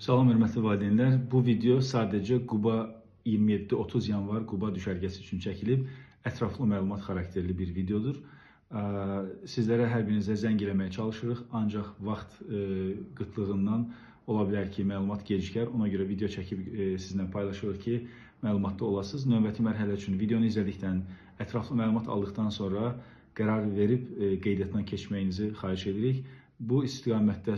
Salam hörmətli valideynlər. Bu video sadəcə Quba 27-30 yanvar Quba düşərgəsi üçün çəkilib. Ətraflı məlumat xarakterli bir videodur. Sizlərə hər birinizə zəng eləməyə çalışırıq. Ancaq vaxt qıtlığından ola bilər ki, məlumat gecikər. Ona görə video çəkib sizinlə paylaşırıq ki, məlumatda olasınız. Növbəti mərhələ üçün videonu izlədikdən, ətraflı məlumat aldıqdan sonra qərar verib qeydiyyatdan keçməyinizi xahiş edirik. Bu istiqamətdə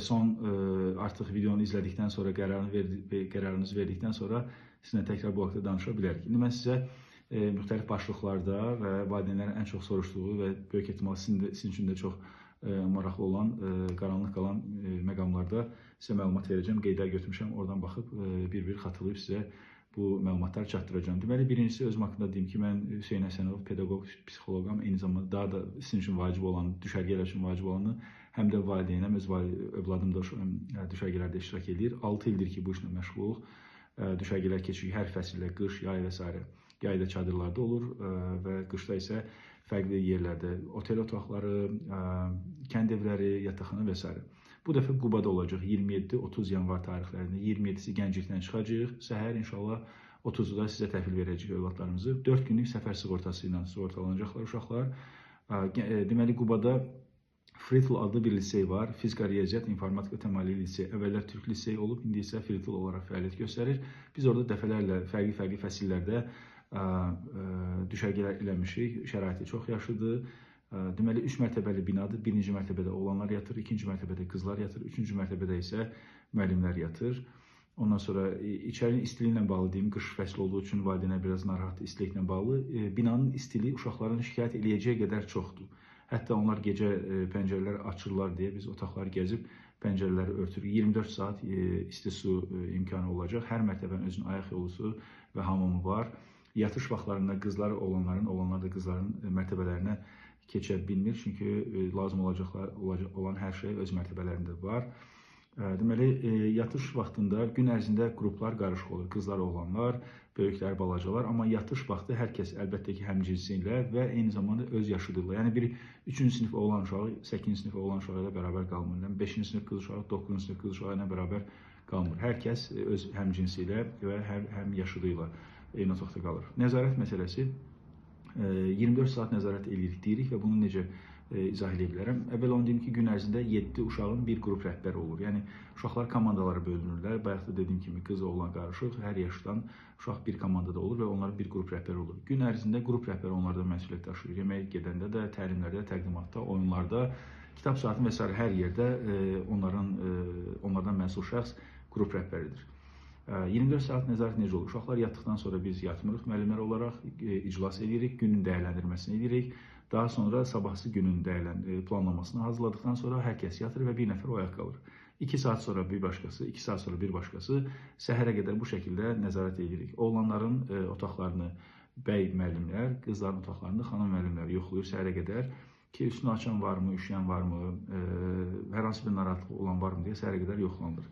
artıq videonu izlədikdən sonra qərarınızı verdikdən sonra sizinlə təkrar bu haqda danışa bilərik. İndi mən sizə müxtəlif başlıqlarda və valideynlərin ən çox soruşduğu və böyük ehtimal sizin üçün də çox maraqlı olan, qaranlıq qalan məqamlarda sizə məlumat verəcəm. Qeydlər götürmüşəm, oradan baxıb bir-bir xatırlayıb sizə bu məlumatları çatdıracağım. Deməli, birincisi özüm haqqında deyim ki, mən Hüseyn Həsənov, pedaqoq, psixoloqam, eyni zamanda daha da sizin üçün vacib olanı, düşərgələr üçün vacib olanı həm də valideynəm, öz övladım da düşərgələrdə iştirak edir. 6 ildir ki, bu işlə məşğuluq. Düşərgələr keçirik hər fəsildə, qış, yay və s. Yayda çadırlarda olur və qışda isə fərqli yerlərdə otel otaqları, kənd evləri, yataqxana və s. Bu dəfə Qubada olacaq 27-30 yanvar tarixlərində. 27-si Gənclikdən çıxacaq. Səhər inşallah 30-u da sizə təhvil verəcək övladlarımızı. 4 günlük səfər sığortası ilə sığortalanacaqlar uşaqlar. Deməli, Qubada Fritl adlı bir lisey var. Fizika, riyaziyyat, informatika təmayüllü lisey. Əvvəllər Türk liseyi olub, indi isə Fritl olaraq fəaliyyət göstərir. Biz orada dəfələrlə fərqli fəsillərdə düşərgələr eləmişik. Şəraiti çox yaxşıdır. Deməli, 3 mərtəbəli binadır. Birinci mərtəbədə oğlanlar yatır, ikinci mərtəbədə qızlar yatır, üçüncü mərtəbədə isə müəllimlər yatır. Ondan sonra içərinin istiliyi ilə bağlı deyim, qış fəsli olduğu üçün valideynlər biraz narahat istiliklə bağlı. Binanın istiliyi uşaqların şikayət eləyəcəyi qədər çoxdur. Hətta onlar gecə pəncərələri açırlar deyə biz otaqları gəzib pəncərələri örtürük. 24 saat isti su imkanı olacaq. Hər mərtəbənin özünün ayaq yolusu və hamamı var. Yatış vaxtlarında qızlar oğlanların, oğlanlar da qızların mərtəbələrinə keçə bilmir. Çünki lazım olan hər şey öz mərtəbələrində var. Deməli, yatış vaxtında gün ərzində qruplar qarışıq olur. Qızlar, oğlanlar, böyüklər, balacalar. Amma yatış vaxtı hər kəs əlbəttə ki, həmcinsi ilə və eyni zamanda öz yaşıdırlar. Yəni, bir 3-cü sinif oğlan uşağı, 8-ci sinif oğlan uşağı ilə bərabər qalmır. Yəni, 5-ci sinif qız uşağı, 9-cu sinif qız uşağı ilə bərabər qalmır. Hər kəs öz həmcinsi ilə və həm yaşıdı ilə eyni otaqda qalır. Nəzarət məsələsi 24 saat nəzarət edirik deyirik və bunu necə izah edə bilərəm. Əvvəl onu deyim ki, gün ərzində 7 uşağın bir qrup rəhbəri olur. Yəni, uşaqlar komandalara bölünürlər. Bayaq da dediyim kimi, qız, oğlan qarışıq, hər yaşdan uşaq bir komandada olur və onların bir qrup rəhbəri olur. Gün ərzində qrup rəhbəri onlardan məsuliyyət daşıyır. Yemək gedəndə də, təlimlərdə, təqdimatda, oyunlarda, kitab saatı və s. hər yerdə onlardan məsul şəxs qrup rəhbəridir. 24 saat nəzarət necə olur? Uşaqlar yatdıqdan sonra biz yatmırıq, müəllimlər olaraq iclas edirik, günün dəyərləndirməsini edirik. Daha sonra sabahsı günün planlamasını hazırladıqdan sonra hər kəs yatır və bir nəfər oyaq qalır. 2 saat sonra bir başqası, 2 saat sonra bir başqası səhərə qədər bu şəkildə nəzarət edirik. Oğlanların otaqlarını bəy müəllimlər, qızların otaqlarını xanım müəllimlər yoxlayır səhərə qədər ki, üstünü açan varmı, üşüyən varmı, hər hansı bir narahatlıq olan varmı deyə səhərə qədər yoxlanılır.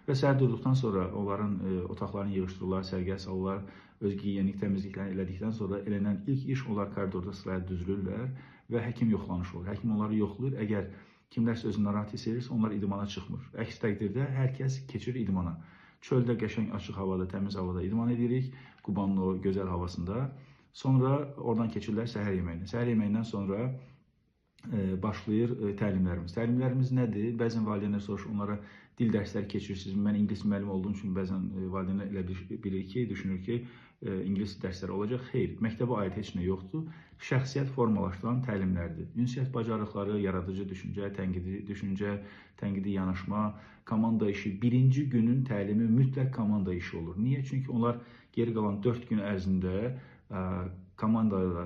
Və səhər durduqdan sonra onların otaqlarını yığışdırırlar, sərgiyə salırlar, öz gigiyenik təmizliklərini elədikdən sonra elənən ilk iş onlar koridorda sıraya düzülürlər və həkim yoxlanışı olur. Həkim onları yoxlayır. Əgər kimlərsə özünü narahat hiss edirsə, onlar idmana çıxmır. Əks təqdirdə hər kəs keçir idmana. Çöldə qəşəng açıq havada, təmiz havada idman edirik, Qubanın o gözəl havasında. Sonra oradan keçirlər səhər yeməyinə. Səhər yeməyindən sonra başlayır təlimlərimiz. Təlimlərimiz nədir? Bəzən valideynlər soruşur, onlara dil dərsləri keçirirsiniz. Mən ingilis müəllimi olduğum üçün bəzən valideynlər elə bilir ki, düşünür ki, ingilis dərsləri olacaq. Xeyr, məktəbə aid heç nə yoxdur. Şəxsiyyət formalaşdıran təlimlərdir. Ünsiyyət bacarıqları, yaradıcı düşüncə, tənqidi yanaşma, komanda işi. Birinci günün təlimi mütləq komanda işi olur. Niyə? Çünki onlar geri qalan 4 gün ərzində komanda ilə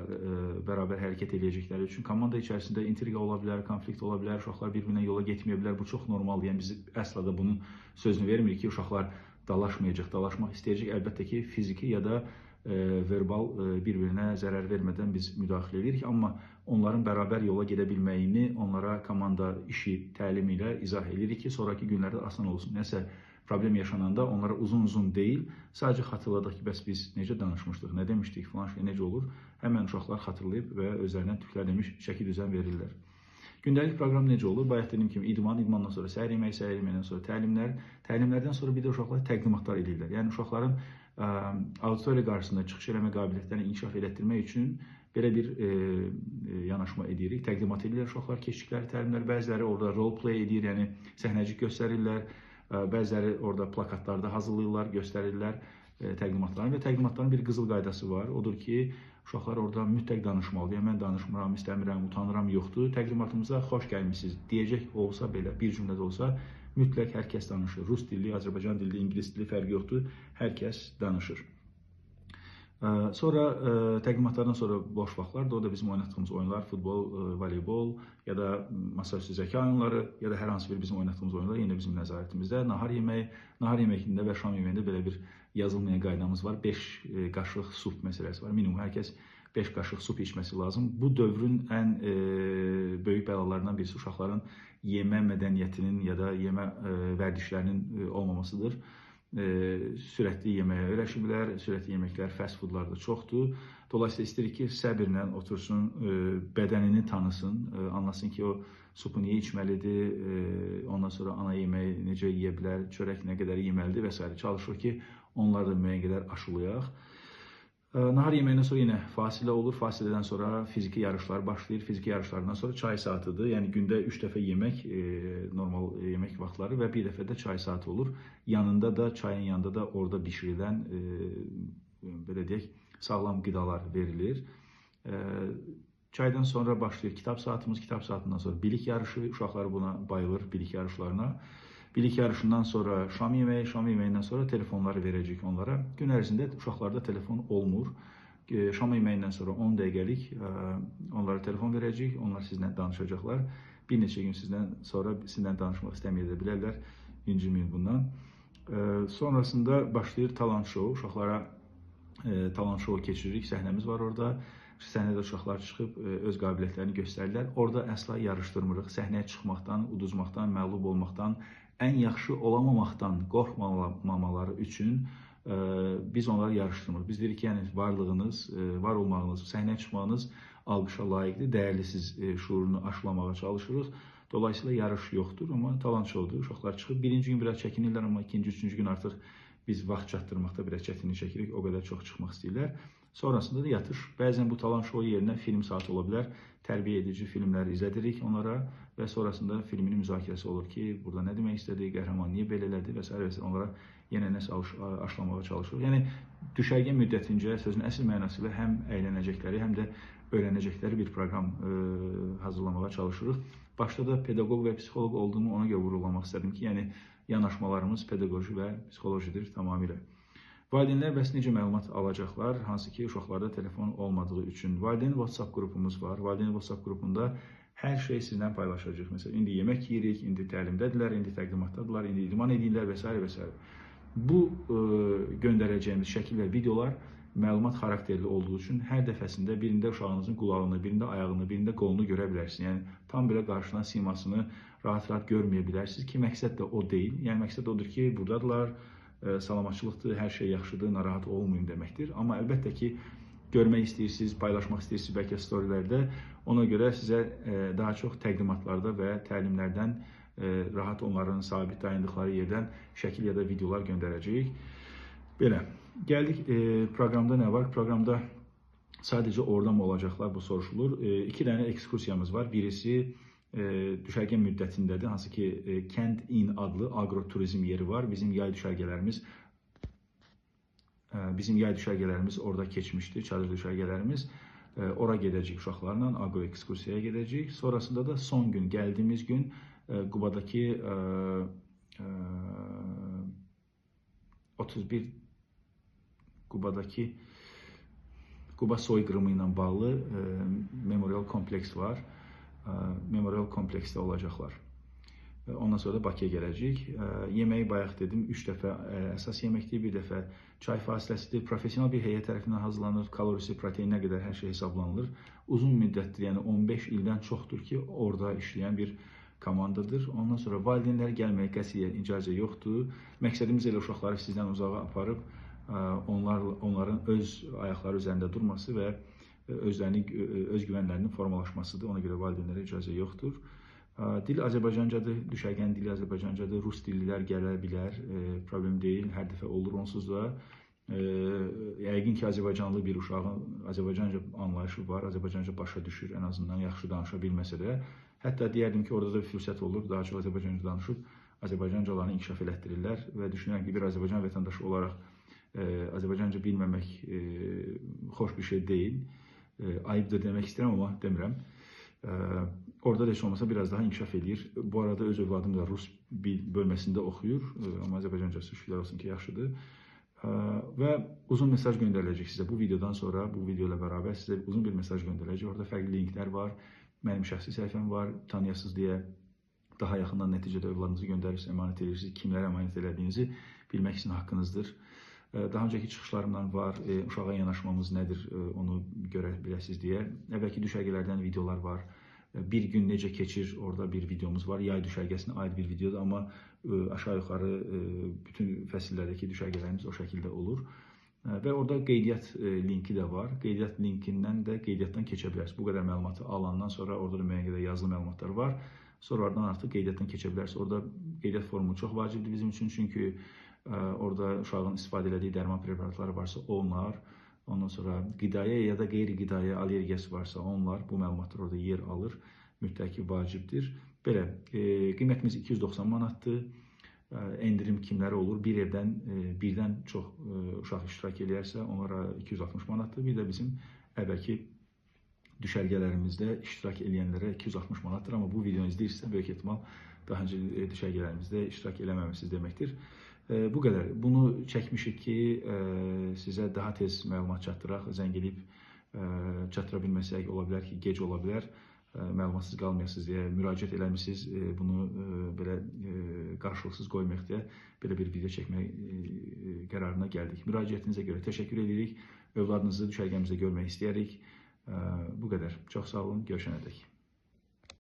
bərabər hərəkət edəcəkləri üçün komanda içərisində intriqa ola bilər, konflikt ola bilər, uşaqlar bir-birinə yola getməyə bilər. Bu çox normaldır. Yəni, biz əsla da bunun sözünü vermirik ki, uşaqlar dalaşmayacaq, dalaşmaq istəyəcək. Əlbəttə ki, fiziki ya da verbal bir-birinə zərər vermədən biz müdaxilə edirik. Amma onların bərabər yola gedə bilməyini onlara komanda işi təlimi ilə izah edirik ki, sonraki günlərdə asan olsun. Nəsə problem yaşananda onlara uzun deyil, sadəcə xatırladıq ki, bəs biz necə danışmışdıq, nə demişdik, filan şey necə olur, həmən uşaqlar xatırlayıb və özlərindən tüklər demiş şəkil düzən verirlər. Gündəlik proqram necə olur? Bayaq dediyim kimi idmandan sonra səhər yeməyi, səhər yeməyindən sonra təlimlər, təlimlərdən sonra bir də uşaqlar təqdimatlar edirlər. Yəni uşaqların auditoriya qarşısında çıxış eləmə qabiliyyətlərini inkişaf elətdirmək üçün belə bir yanaşma edirik. Təqdimat edirlər uşaqlar keçdikləri təlimlər. Bəziləri orada role play edir, yəni səhnəcik göstərirlər. Bəziləri orada plakatlarda hazırlayırlar, göstərirlər təqdimatlarını və təqdimatların bir qızıl qaydası var. Odur ki, uşaqlar orada mütləq danışmalıdır. Yəni, mən danışmıram, istəmirəm, utanıram, yoxdur. Təqdimatımıza xoş gəlmişsiniz deyəcək olsa belə, bir cümlədə olsa, mütləq hər kəs danışır. Rus dili, Azərbaycan dili, ingilis dili fərqi yoxdur. Hər kəs danışır. Sonra təqdimatlardan sonra boş vaxtlar da o da bizim oynatdığımız oyunlar, futbol, voleybol ya da masaüstü zəka oyunları ya da hər hansı bir bizim oynatdığımız oyunlar yenə bizim nəzarətimizdə. Nahar yeməyində və şam yeməyində belə bir yazılmayan qaydamız var. 5 qaşıq sup məsələsi var. Minimum hər kəs 5 qaşıq sup içməsi lazım. Bu dövrün ən böyük bəlalarından birisi uşaqların yemə mədəniyyətinin ya da yemə vərdişlərinin olmamasıdır. Sürətli yeməyə öyrəşiblər, sürətli yeməklər fast foodlarda çoxdur. Dolayısıyla istəyirik ki, səbirlə otursun, bədənini tanısın, anlasın ki, o supu niyə içməlidir, ondan sonra ana yeməyi necə yeyə bilər, çörək nə qədər yeməlidir və s. Çalışır ki, onları da müəyyən qədər aşılayaq. Nahar yeməyindən sonra yenə fasilə olur. Fasilədən sonra fiziki yarışlar başlayır. Fiziki yarışlardan sonra çay saatıdır. Yəni gündə 3 dəfə yemək, normal yemək vaxtları və bir dəfə də çay saatı olur. Yanında da, çayın yanında da orada bişirilən, belə deyək, sağlam qidalar verilir. Çaydan sonra başlayır kitab saatımız. Kitab saatından sonra bilik yarışı. Uşaqlar buna bayılır, bilik yarışlarına. Bilik yarışından sonra şam yeməyi, şam yeməyindən sonra telefonları verəcək onlara. Gün ərzində uşaqlarda telefon olmur. Şam yeməyindən sonra 10 dəqiqəlik onlara telefon verəcək, onlar sizinlə danışacaqlar. Bir neçə gün sonra sizinlə danışmaq istəməyə bilərlər, inciməyin bundan. Sonrasında başlayır talant şou, uşaqlara talant şou keçiririk, səhnəmiz var orada. Səhnədə uşaqlar çıxıb öz qabiliyyətlərini göstərirlər. Orada əsla yarışdırmırıq, səhnəyə çıxmaqdan, uduzmaqdan, məğlub olmaqdan, ən yaxşı olamamaqdan qorxmamaları üçün biz onları yarışdırmırıq. Biz deyirik ki, yəni varlığınız, var olmağınız, səhnəyə çıxmağınız alqışa layiqdir, dəyərlisiz şuurunu aşılamağa çalışırıq. Dolayısıyla yarış yoxdur, amma talant şoudur. Uşaqlar çıxıb, birinci gün biraz çəkinirlər, amma ikinci, üçüncü gün artıq biz vaxt çatdırmaqda biraz çətinlik çəkirik, o qədər çox çıxmaq istəyirlər. Sonrasında da yatış. Bəzən bu talant şou yerinə film saatı ola bilər. Tərbiyə edici filmlər izlədirik onlara və sonrasında filmin müzakirəsi olur ki, burada nə demək istədi, qəhrəman niyə belə elədi və s. Onlara yenə nəsə aşılamağa çalışırıq. Yəni, düşərgə müddətincə sözün əsl mənasıyla həm əylənəcəkləri, həm də öyrənəcəkləri bir proqram hazırlamağa çalışırıq. Başda da pedaqoq və psixoloq olduğumu ona görə vurğulamaq istədim ki, yəni yanaşmalarımız pedaqoji və psixolojidir tamamilə. Valideynlər bəs necə məlumat alacaqlar, hansı ki, uşaqlarda telefon olmadığı üçün. Valideyn WhatsApp qrupumuz var. Valideyn WhatsApp qrupunda hər şey sizlə paylaşacaq. Məsələn, indi yemək yeyirik, indi təlimdədirlər, indi təqdimatdadırlar, indi idman edirlər və s. və s. Bu göndərəcəyimiz şəkil və videolar məlumat xarakterli olduğu üçün hər dəfəsində birində uşağınızın qulağını, birində ayağını, birində qolunu görə bilərsiniz. Yəni, tam belə qarşıdan simasını rahat-rahat görməyə bilərsiniz ki, məqsəd də o deyil. Yəni, məqsəd odur ki, buradadılar, salamatçılıqdır, hər şey yaxşıdır, narahat olmayın deməkdir. Amma əlbəttə ki, görmək istəyirsiniz, paylaşmaq istəyirsiniz bəlkə storylərdə. Ona görə sizə daha çox təqdimatlarda və təlimlərdən rahat onların sabit dayandıqları yerdən şəkil ya da videolar göndərəcəyik. Belə, gəldik proqramda nə var? Proqramda sadəcə orada mı olacaqlar, bu soruşulur. 2 dənə ekskursiyamız var. Birisi düşərgə müddətindədir, hansı ki, Kənd İN adlı agroturizm yeri var. Bizim yay düşərgələrimiz orada keçmişdir, çadır düşərgələrimiz. Ora gedəcək uşaqlarla, agro ekskursiyaya gedəcək. Sonrasında da son gün, gəldiyimiz gün Qubadakı 31 Qubadakı Quba soyqırımı ilə bağlı memorial kompleks var. Memorial kompleksdə olacaqlar. Ondan sonra da Bakıya gələcək. Yeməyi bayaq dedim, 3 dəfə əsas yeməkdir, bir dəfə çay fasiləsidir. Profesional bir heyət tərəfindən hazırlanır, kalorisi, proteinə qədər hər şey hesablanılır. Uzun müddətdir, yəni 15 ildən çoxdur ki, orada işləyən bir komandadır. Ondan sonra valideynlər gəlməyə qətiyyən icazə yoxdur. Məqsədimiz elə uşaqları sizdən uzağa aparıb, onların öz ayaqları üzərində durması və öz güvənlərinin formalaşmasıdır. Ona görə valideynlərə icazə yoxdur. Dil Azərbaycancadır, düşərgənin dili Azərbaycancadır, rus dillilər gələ bilər, problem deyil, hər dəfə olur onsuz da. Yəqin ki, Azərbaycanlı bir uşağın Azərbaycanca anlayışı var, Azərbaycanca başa düşür, ən azından yaxşı danışa bilməsə də. Hətta deyərdim ki, orada da bir fürsət olur, daha çox Azərbaycanca danışıb, Azərbaycancalarını inkişaf elətdirirlər və düşünürəm ki, bir Azərbaycan vətəndaşı olaraq Azərbaycanca bilməmək xoş bir şey deyil. Ayıbdır demək istəyirəm, amma demirəm. Orada da heç olmasa biraz daha inkişaf edir. Bu arada öz övladım da rus bölməsində oxuyur, amma Azərbaycancası şükürlər olsun ki, yaxşıdır. Və uzun mesaj göndəriləcək sizə bu videodan sonra, bu video ilə bərabər sizə uzun bir mesaj göndəriləcək. Orada fərqli linklər var, mənim şəxsi səhifəm var, tanıyasınız deyə daha yaxından nəticədə övladınızı göndərirsiniz, əmanət edirsiniz, kimlərə əmanət elədiyinizi bilmək sizin haqqınızdır. Daha öncəki çıxışlarımdan var, uşağa yanaşmamız nədir, onu görə biləsiniz deyə. Əvvəlki düşərgələrdən videolar var. Bir gün necə keçir, orada bir videomuz var. Yay düşərgəsinə aid bir videodur, amma aşağı-yuxarı bütün fəsillərdəki düşərgələrimiz o şəkildə olur. Və orada qeydiyyat linki də var. Qeydiyyat linkindən də qeydiyyatdan keçə bilərsiniz. Bu qədər məlumatı alandan sonra orada da müəyyən qədər yazılı məlumatlar var. Sonradan artıq qeydiyyatdan keçə bilərsiniz. Orada qeydiyyat formu çox vacibdir bizim üçün, çünki orada uşağın istifadə elədiyi dərman preparatları varsa onlar, ondan sonra qidaya ya da qeyri-qidaya allergiyası varsa onlar, bu məlumatlar orada yer alır, mütləq vacibdir. Belə, qiymətimiz 290 manatdır. Endirim kimlərə olur? Bir evdən birdən çox uşaq iştirak eləyərsə, onlara 260 manatdır. Bir də bizim əvvəlki düşərgələrimizdə iştirak eləyənlərə 260 manatdır. Amma bu videonu izləyirsə, böyük ehtimal daha öncə düşərgələrimizdə iştirak eləməmisiniz deməkdir. Bu qədər. Bunu çəkmişik ki, sizə daha tez məlumat çatdıraq. Zəng edib çatdıra bilməsək, ola bilər ki, gec ola bilər. Məlumatsız qalmayasınız deyə müraciət eləmişsiniz. Bunu belə qarşılıqsız qoymayaq deyə belə bir video çəkmək qərarına gəldik. Müraciətinizə görə təşəkkür edirik. Övladınızı düşərgəmizdə görmək istəyirik. Bu qədər. Çox sağ olun. Görüşənədək.